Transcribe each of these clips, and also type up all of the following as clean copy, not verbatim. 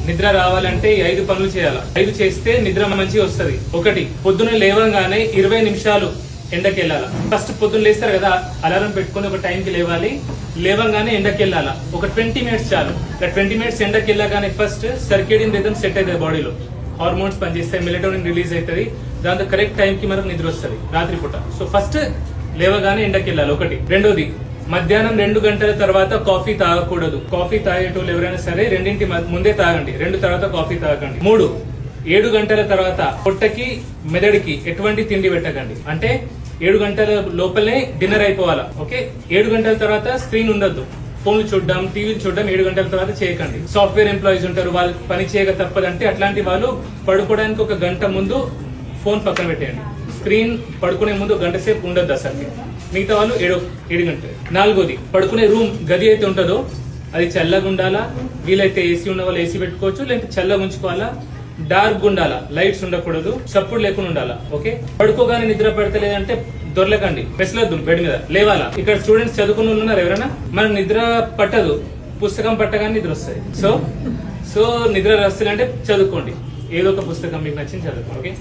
నిద్ర రావాలంటే ఈ 5 పనులు చేయాలి. 5 చేస్తే నిద్ర మంచిగా వస్తుంది. 1, పొద్దున లేవగానే 20 నిమిషాలు ఎండకి వెళ్ళాలా. ఫస్ట్ పొద్దున్న లేస్తారు కదా, అలారం పెట్టుకుని ఒక టైంకి లేవాలి. లేవగానే ఎండకి వెళ్ళాలా. ఒక 20 మినిట్స్ చాలు. 20 మినిట్స్ ఎండకి వెళ్ళగానే ఫస్ట్ సర్కేడియన్ రిథమ్ సెట్ అవుతుంది, బాడీలో హార్మోన్స్ పనిచేస్తాయి, మెలటోనిన్ రిలీజ్ అవుతుంది. దాంతో కరెక్ట్ టైం కి మనకు నిద్ర వస్తుంది రాత్రిపూట. సో ఫస్ట్ లేవగానే ఎండకి వెళ్ళాలి. 1. 2, మధ్యాహ్నం 2 గంటల తర్వాత కాఫీ తాగకూడదు. కాఫీ తాగేటోళ్ళు ఎవరైనా సరే 2 ముందే తాగండి, 2 తర్వాత కాఫీ తాగండి. 3, 7 గంటల తర్వాత పొట్టకి మెదడుకి ఎటువంటి తిండి పెట్టకండి. అంటే 7 గంటల లోపలనే డిన్నర్ అయిపోవాలా. ఓకే, 7 గంటల తర్వాత స్క్రీన్ ఉండొద్దు. ఫోన్లు చూడడం, టీవీలు చూడడం 7 గంటల తర్వాత చేయకండి. సాఫ్ట్వేర్ ఎంప్లాయీస్ ఉంటారు, వాళ్ళు పని చేయక తప్పదంటే అట్లాంటి వాళ్ళు పడుకోవడానికి 1 గంట ముందు ఫోన్ పక్కన పెట్టేయండి. స్క్రీన్ పడుకునే ముందు 1 గంట సేపు ఉండొద్దు అసలు. మిగతా వాళ్ళు 7 గంటలు. 4, పడుకునే రూమ్ గది అయితే ఉంటుందో అది చల్లగా ఉండాలా. వీలైతే ఏసీ ఉన్న వాళ్ళు ఏసీ పెట్టుకోవచ్చు, లేదంటే చల్లగా ఉంచుకోవాలా. డార్క్ ఉండాలా, లైట్స్ ఉండకూడదు, చప్పుడు లేకుండా ఉండాలా. ఓకే, పడుకోగానే నిద్ర పడతలేదంటే దొరలకండి, పెసలద్దు, బెడ్ మీద లేవాలా. ఇక్కడ స్టూడెంట్స్ చదువుకుని ఉన్నారు ఎవరైనా, మనకు నిద్ర పట్టదు, పుస్తకం పట్టగానే నిద్ర వస్తుంది. సో నిద్ర వస్తుందంటే చదువుకోండి, ఏదో ఒక పుస్తకం మీకు నచ్చింది చదువుకోండి. ఓకే,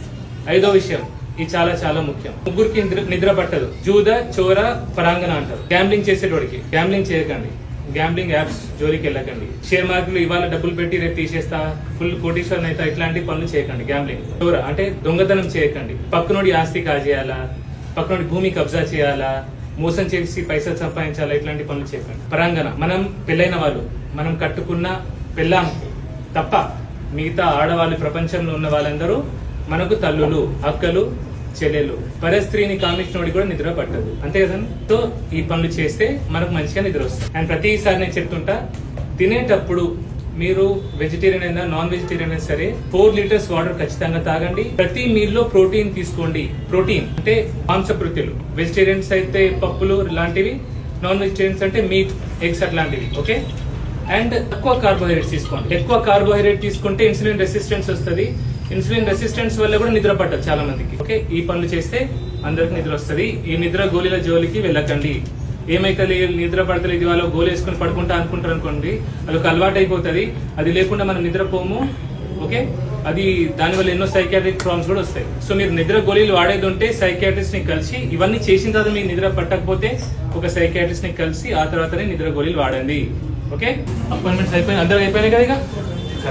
5వ విషయం, ఇది చాలా చాలా ముఖ్యం. ముగ్గురికి నిద్ర పట్టదు. జూద, చోర, పరాంగణ అంటారు. గ్యాంబ్లింగ్ చేసేటోడికి. గ్యాంబ్లింగ్ చేయకండి, గ్యాంబ్లింగ్ యాప్స్ జోలికి వెళ్ళకండి. షేర్ మార్కెట్ లో ఇవాళ డబ్బులు పెట్టి రేపు తీసేస్తా, ఫుల్ కోటీశ్వరన్ అయితే ఇట్లాంటి పనులు చేయకండి. గ్యాంబ్లింగ్. చోర అంటే దొంగతనం చేయకండి. పక్కనోడి ఆస్తి కాజేయాలా, పక్కనోడి భూమి కబ్జా చేయాలా, మోసం చేసి పైసలు సంపాదించాలా, ఇట్లాంటి పనులు చేయకండి. పరాంగణ, మనం పెళ్ళైన వాళ్ళు, మనం కట్టుకున్న పెళ్ళాం తప్ప మిగతా ఆడవాళ్ళు ప్రపంచంలో ఉన్న వాళ్ళందరూ మనకు తల్లులు, అక్కలు, చెల్లెలు. పరస్త్రీని కామించినోడికి కూడా నిద్ర పట్టదు, అంతే కదండి. సో ఈ పనులు చేస్తే మనకు మంచిగా నిద్ర వస్తుంది. అండ్ ప్రతిసారి నేను చెప్తుంటా, తినేటప్పుడు మీరు వెజిటేరియన్ అయినా నాన్ వెజిటేరియన్ అయినా సరే 4 లీటర్స్ వాటర్ ఖచ్చితంగా తాగండి. ప్రతి మీల్ లో ప్రోటీన్ తీసుకోండి. ప్రోటీన్ అంటే మాంసకృత్యులు. వెజిటేరియన్స్ అయితే పప్పులు లాంటివి, నాన్ వెజిటేరియన్స్ అంటే మీట్, ఎగ్స్ అట్లాంటివి. ఓకే, అండ్ ఎక్కువ కార్బోహైడ్రేట్స్ తీసుకోండి. ఎక్కువ కార్బోహైడ్రేట్ తీసుకుంటే ఇన్సులిన్ రెసిస్టెన్స్ వస్తుంది. ఇన్సులిన్ రెసిస్టెన్స్ వల్ల కూడా నిద్ర పట్టదు చాలా మందికి. ఓకే, ఈ పనులు చేస్తే అందరికి నిద్ర వస్తుంది. ఈ నిద్ర గోళీల జోలికి వెళ్ళకండి. ఏమైతే నిద్ర పడతలేదు, వాళ్ళు గోలు వేసుకుని పడుకుంటా అనుకుంటారు అనుకోండి, అది ఒక అలవాటు అయిపోతుంది. అది లేకుండా మనం నిద్రపోము. ఓకే, అది దానివల్ల ఎన్నో సైకియాట్రిక్ ప్రాబ్లమ్స్ కూడా వస్తాయి. సో మీరు నిద్ర గోళీలు వాడేది ఉంటే సైకియాట్రిస్ట్ ని కలిసి, ఇవన్నీ చేసిన తర్వాత మీకు నిద్ర పట్టకపోతే ఒక సైకియాట్రిస్ట్ ని కలిసి ఆ తర్వాతనే నిద్ర గోళీలు వాడండి. ఓకే, అపాయింట్మెంట్స్ అయిపోయినాయి, అందరూ అయిపోయినాయి కదా.